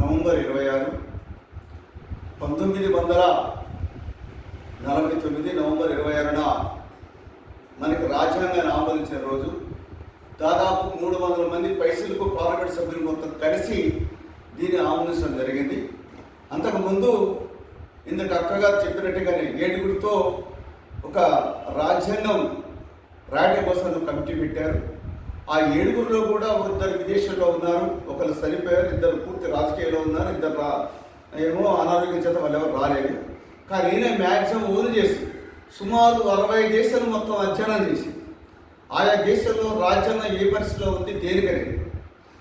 November 26, 1949 November 26న మనకి రాజ్యాంగాన్ని ఆమోదించిన రోజు. దాదాపు 300 మంది పైసలకు పార్లమెంట్ సభ్యులు మొత్తం కలిసి దీన్ని ఆమోదించడం జరిగింది. అంతకుముందు ఇందుకు అక్కగారు చెప్పినట్టుగానే ఏడుగురితో ఒక రాజ్యాంగం రాయడం కోసం కమిటీ పెట్టారు. ఆ ఏడుగురిలో కూడా ఇద్దరు విదేశాల్లో ఉన్నారు, ఒకరు సరిపోయారు, ఇద్దరు పూర్తి రాజకీయాల్లో ఉన్నారు, ఇద్దరు ఏమో అనారోగ్యం చేత వాళ్ళు ఎవరు రాలేదు. కానీ ఈయన మ్యాక్సిమం ఓన్ చేసి సుమారు 60 దేశాలు మొత్తం అధ్యయనం చేసి ఆయా దేశాల్లో రాజ్యాంగం ఏ పరిస్థితిలో ఉంది దేనికనేది.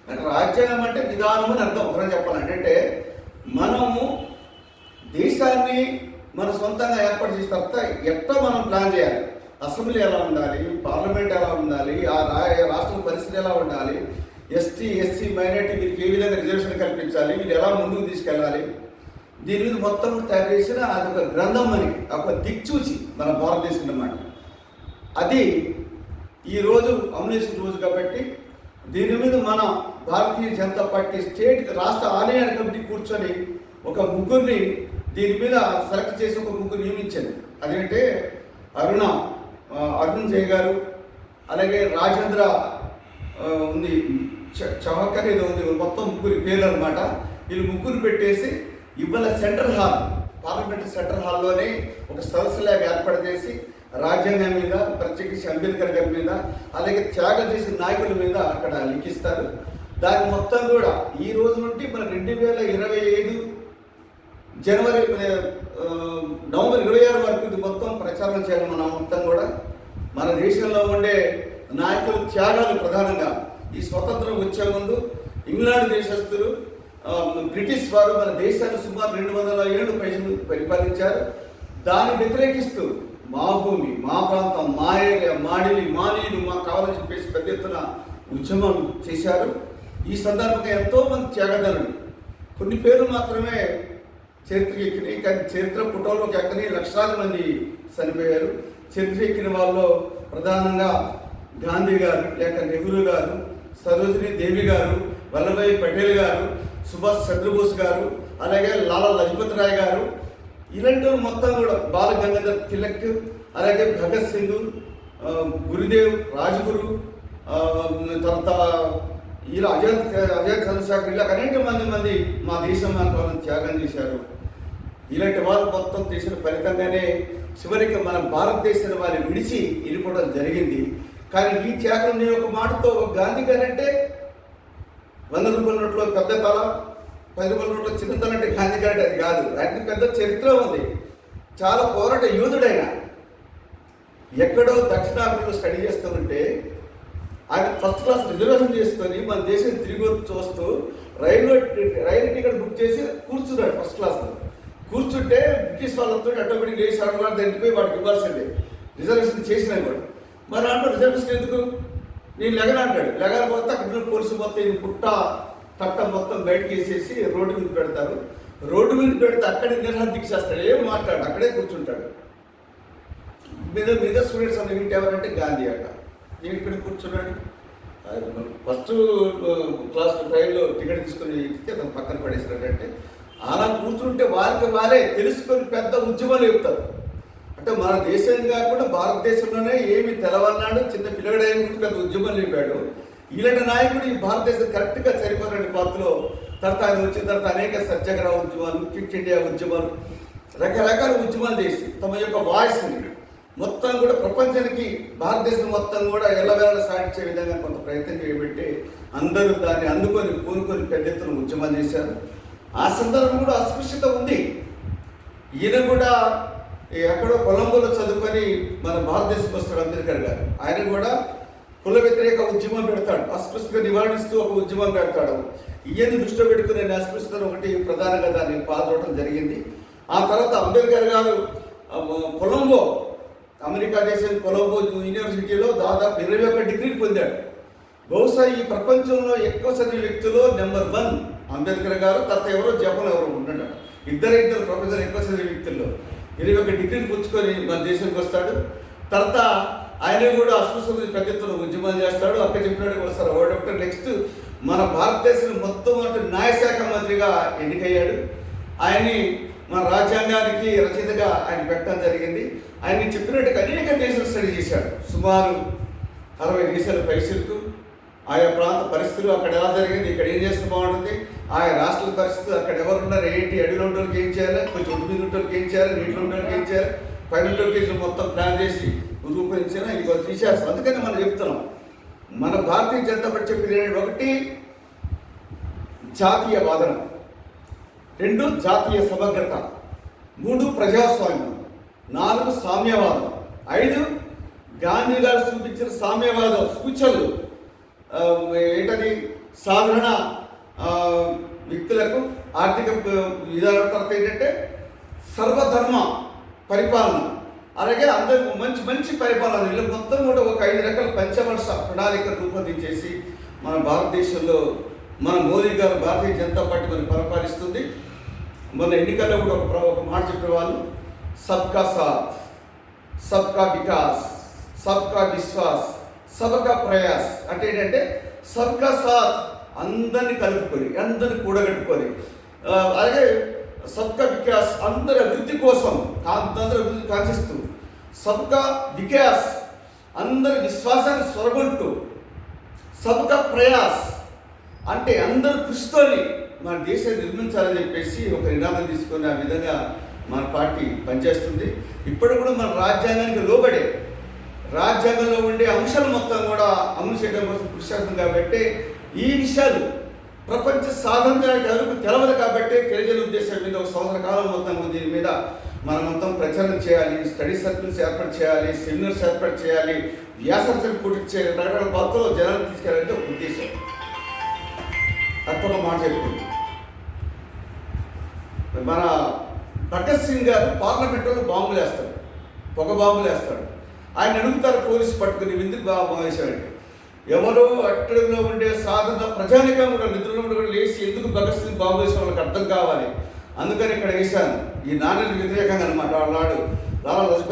అంటే రాజ్యాంగం అంటే విధానం అని అర్థం. ఒకరు చెప్పాలంటే మనము దేశాన్ని మన సొంతంగా ఏర్పాటు చేసిన తర్వాత ఎట్లా మనం ప్లాన్ చేయాలి, అసెంబ్లీ ఎలా ఉండాలి, పార్లమెంట్ ఎలా ఉండాలి, ఆ రాష్ట్రం పరిస్థితి ఎలా ఉండాలి, ఎస్టీ ఎస్సీ మైనారిటీ వీరికి ఏ విధంగా రిజర్వేషన్ కల్పించాలి, వీళ్ళు ఎలా ముందుకు తీసుకెళ్ళాలి, దీని మీద మొత్తం తయారు చేసిన అదొక గ్రంథం మనకి ఒక దిక్చూచి మన భారతదేశం అన్నమాట. అది ఈరోజు అమలు రోజు కాబట్టి దీని మీద మన భారతీయ జనతా పార్టీ స్టేట్ రాష్ట్ర ఆలయాల కమిటీ కూర్చొని ఒక ముగ్గురిని దీని మీద సెలెక్ట్ చేసి ఒక ముగ్గురు నియమించారు. అదేంటే అరుణ్ జయ్ గారు, అలాగే రాజేంద్ర ఉంది, చౌహకర్ ఏదో ఉంది, మొత్తం ముగ్గురి పేర్లు అనమాట. వీళ్ళు ముగ్గురు పెట్టేసి ఇవాళ సెంట్రల్ హాల్, పార్లమెంట్ సెంట్రల్ హాల్లోనే ఒక సదస్సులాగా ఏర్పాటు చేసి రాజ్యాంగం మీద, ప్రత్యేకించి అంబేద్కర్ గారి మీద, అలాగే త్యాగం చేసిన నాయకుల మీద అక్కడ లిఖిస్తారు. దాని మొత్తం కూడా ఈ రోజు నుండి మన 2025 జనవరి నవంబర్ 26 వరకు ఇది మొత్తం ప్రచారం చేయాలి. మనం మొత్తం కూడా మన దేశంలో ఉండే నాయకుల త్యాగాలు ప్రధానంగా ఈ స్వతంత్రం వచ్చే ముందు ఇంగ్లాండ్ దేశస్తులు, బ్రిటిష్ వారు మన దేశాన్ని సుమారు 200 ఏళ్ళు పరిపాలించారు. దాన్ని వ్యతిరేకిస్తూ మా భూమి, మా ప్రాంతం, మా ఏరియా, మాడిలి, మా నీళ్ళు మాకు కావాలని చెప్పేసి పెద్ద ఎత్తున ఉద్యమం చేశారు. ఈ సందర్భంగా ఎంతోమంది త్యాగదారులు, కొన్ని పేర్లు మాత్రమే చరిత్రకి ఎక్కినాయి, కానీ చరిత్ర పుటంలోకి ఎక్కని లక్షలాది మంది చనిపోయారు. చరిత్ర ఎక్కిన వాళ్ళలో ప్రధానంగా గాంధీ గారు, లేక నెహ్రూ గారు, సరోజినీ దేవి గారు, వల్లభాయ్ పటేల్ గారు, సుభాష్ చంద్రబోస్ గారు, అలాగే లాలా లజపత్ రాయ్ గారు, ఇలాంటి మొత్తం కూడా బాల గంగాధర్ తిలక్, అలాగే భగత్ సింగ్, గురుదేవ్, రాజ్గురు, తర్వాత ఇలా అజయ్ చంద్రశేఖర్, ఇలా అనేక మంది మా దేశం కోసం త్యాగం చేశారు. ఇలాంటి వాళ్ళు మొత్తం చేసిన ఫలితంగానే చివరికి మన భారతదేశాన్ని వారిని విడిచి వెళ్ళిపోవడం జరిగింది. కానీ ఈ త్యాగం నేను ఒక మాటతో గాంధీ గారు అంటే 100 రూపాయల నోట్లో పెద్ద తల, 10 రూపాయల నోట్లో చిన్న తల అంటే గాంధీ గారు అది కాదు. ఆయనకి పెద్ద చరిత్ర ఉంది, చాలా పోరాట యోధుడైన. ఎక్కడో దక్షిణాఫ్రికాలో స్టడీ చేస్తుంటే ఆయన ఫస్ట్ క్లాస్ రిజర్వేషన్ చేసుకొని మన దేశం తిరిగి చూస్తూ రైలు టికెట్ బుక్ చేసి కూర్చున్నాడు ఫస్ట్ క్లాస్లో. కూర్చుంటే బ్రిటిష్ వాళ్ళతో ఆటోమేటిక్ లేచి అడగాలి, దగ్గరికి వాడికి ఇవ్వాల్సిందే రిజర్వేషన్ చేసినా కూడా. మరి అంటే రిజర్వేషన్ ఎందుకు, నేను లెగనంటాడు. లెగకపోతే అక్కడ పోలీసు మొత్తం ఇది పుట్ట తట్ట మొత్తం బయటకు వేసేసి రోడ్డు మీద పెడతారు. రోడ్డు మీద పెడితే అక్కడే నిరసన దీక్ష చేస్తాడు, ఏం మాట్లాడు, అక్కడే కూర్చుంటాడు. మీద స్టూడెంట్స్ అన్న ఏంటి ఎవరంటే గాంధీ అట. నేను ఇక్కడ కూర్చున్నాడు. ఫస్ట్ క్లాస్ ట్రైన్లో టికెట్ తీసుకుని ఇస్తే తను పక్కన పడేసినట్టంటే అలా కూర్చుంటే వారికి వారే తెలుసుకొని పెద్ద ఉద్యమాలు చెప్తారు. అంటే మన దేశం కాకుండా భారతదేశంలోనే ఏమి తెలవన్నాడు, చిన్న పిల్లగడైన పెద్ద ఉద్యమం లేపాడు. ఇలాంటి నాయకుడు ఈ భారతదేశం కరెక్ట్గా సరిపోయిన పాత్రలో. తర్వాత ఆయన వచ్చిన తర్వాత అనేక సత్యాగ్రహ ఉద్యమాలు, క్విట్ ఇండియా ఉద్యమాలు, రకరకాల ఉద్యమాలు చేసి తమ యొక్క వాయిస్ని మొత్తం కూడా ప్రపంచానికి, భారతదేశం మొత్తం కూడా ఎల్లవేళ సాగించే విధంగా కొంత ప్రయత్నం చేయబట్టి అందరూ దాన్ని అందుకొని పూనుకొని పెద్ద ఎత్తున ఉద్యమాలు చేశారు. ఆ సందర్భం కూడా అస్పృశ్యత ఉంది. ఈయన కూడా ఎక్కడో కొలంబోలో చదువుకొని మన భారతదేశం వస్తాడు అంబేద్కర్ గారు. ఆయన కూడా కుల వ్యతిరేక ఉద్యమం పెడతాడు, అస్పృశ్యత నివారిస్తూ ఒక ఉద్యమం పెడతాడు. ఈయన్ని దృష్టిలో పెట్టుకునే అస్పృశ్యతను ఒకటి ప్రధానంగా దాన్ని పాల్గొనడం జరిగింది. ఆ తర్వాత అంబేద్కర్ గారు కొలంబో, అమెరికా దేశం కొలంబో యూనివర్సిటీలో దాదాపు 21 డిగ్రీలు పొందాడు. బహుశా ఈ ప్రపంచంలో ఎక్కువ చదివిన వ్యక్తుల్లో నెంబర్ 1 అంబేద్కర్ గారు. తర్వాత ఎవరో జపాన్ ఎవరో ఉంటాడు. ఇద్దరు ప్రొఫెసర్ ఎక్కువ చదివిన వ్యక్తుల్లో 21 డిగ్రీలు పుచ్చుకొని మన దేశానికి వస్తాడు. తర్వాత ఆయన కూడా అస్పృశ్యత పెద్ద ఎత్తున ఉద్యమాలు చేస్తాడు. అక్కడ చెప్పినట్టు వస్తారు. నెక్స్ట్ మన భారతదేశం మొత్తం న్యాయశాఖ మంత్రిగా ఎన్నికయ్యాడు. ఆయన్ని మన రాజ్యాంగానికి రచయితగా ఆయన పెట్టడం జరిగింది. ఆయన చెప్పినట్టుగా అనేక దేశాలు స్టడీ చేశాడు. సుమారు 60 దేశాల పైసలకు ఆయా ప్రాంత పరిస్థితులు అక్కడ ఎలా జరిగింది, ఇక్కడ ఏం చేస్తే బాగుంటుంది, ఆయా రాష్ట్రాల పరిస్థితులు అక్కడ ఎవరున్నారు, ఏంటి, అడవిలో ఉండేవాళ్ళకి ఏం చేయాలి, కొంచెం ఒడ్డు మీద ఉండేవాళ్ళకి ఏం చేయాలి, నీటిలో ఉండేవాళ్ళకి ఏం చేయాలి, పైన ఉండేవాళ్ళకి మొత్తం ప్లాన్ చేసి రూపొందించిన ఇది తీసేస్తాం. అందుకని మనం చెప్తున్నాం, మన భారతీయ జనతా పార్టీ చెప్పేది ఒకటి జాతీయ వాదన, 2 జాతీయ సమగ్రత, 3 ప్రజాస్వామ్యం, 4 సామ్యవాదం, 5 గాంధీ గారు చూపించిన సామ్యవాదం సూచనలు ఏంటది, సాధారణ వ్యక్తులకు ఆర్థిక విధానాల తర్వాత ఏంటంటే సర్వధర్మ పరిపాలన, అలాగే అందరూ మంచి మంచి పరిపాలన, వీళ్ళు మొత్తం కూడా ఒక 5 రకాల పంచవర్ష ప్రణాళిక రూపొందించేసి మన భారతదేశంలో మన మోదీ గారు భారతీయ జనతా పార్టీ మనం పరిపాలిస్తుంది. మన ఎన్నికల్లో కూడా ఒక మాట చెప్పేవాళ్ళు, సబ్కా సాత్, సబ్కా వికాస్, సబ్కా విశ్వాస్, సబ్కా ప్రయాస్. అంటే ఏంటంటే సబ్కా సాత్ అందరిని కలుపుకొని, అందరిని కూడగట్టుకొని, అలాగే సబ్కా వికాస్ అందరి అభివృద్ధి కోసం, అందరి అభివృద్ధి కాంక్షిస్తూ, సబ్కా వికాస్ అందరి విశ్వాసాన్ని స్వరగొంటూ, సబ్కా ప్రయాస్ అంటే అందరూ కృషితోని మన దేశాన్ని నిర్మించాలని చెప్పేసి ఒక నినాదం తీసుకొని ఆ విధంగా మన పార్టీ పనిచేస్తుంది. ఇప్పుడు కూడా మన రాజ్యాంగానికి లోబడే, రాజ్యాంగంలో ఉండే అంశాలు మొత్తం కూడా అమలు చేయడం కోసం కృషి చేస్తుంది. కాబట్టి ఈ విషయాలు ప్రపంచ సాధారణానికి ఎవరికి తెలవదు. కాబట్టి తెలియజేయ ఉద్దేశం మీద ఒక సంవత్సర కాలం మొత్తం దీని మీద మనం మొత్తం ప్రచారం చేయాలి, స్టడీ సర్కిల్స్ ఏర్పాటు చేయాలి, సెమినార్స్ ఏర్పాటు చేయాలి, వ్యాసరచనలు పూర్తి చేయాలి, రకరకాల పద్ధతుల్లో జనాలు తీసుకెళ్ళాలంటే ఒక ఉద్దేశం. తప్పక మాట చెప్తుంది. మన భగత్ సింగ్ గారు పార్లమెంట్లో బాంబులు వేస్తాడు, పొగ బాంబులు వేస్తాడు. ఆయన అడుగుతారు పోలీసు పట్టుకుని, ఎందుకు బాంబు వేశాడంటే, ఎవరో అట్టడిలో ఉండే సాధారణ ప్రజానికం కూడా నిద్రలో కూడా లేచి ఎందుకు భగత్ సింగ్ బాంబు వేసిన వాళ్ళకి అర్థం కావాలి, అందుకని ఇక్కడ వేశాను. ఈ నాణ్యత వ్యతిరేకంగా అనమాట. వాళ్ళ నాడు లాలా లజపతి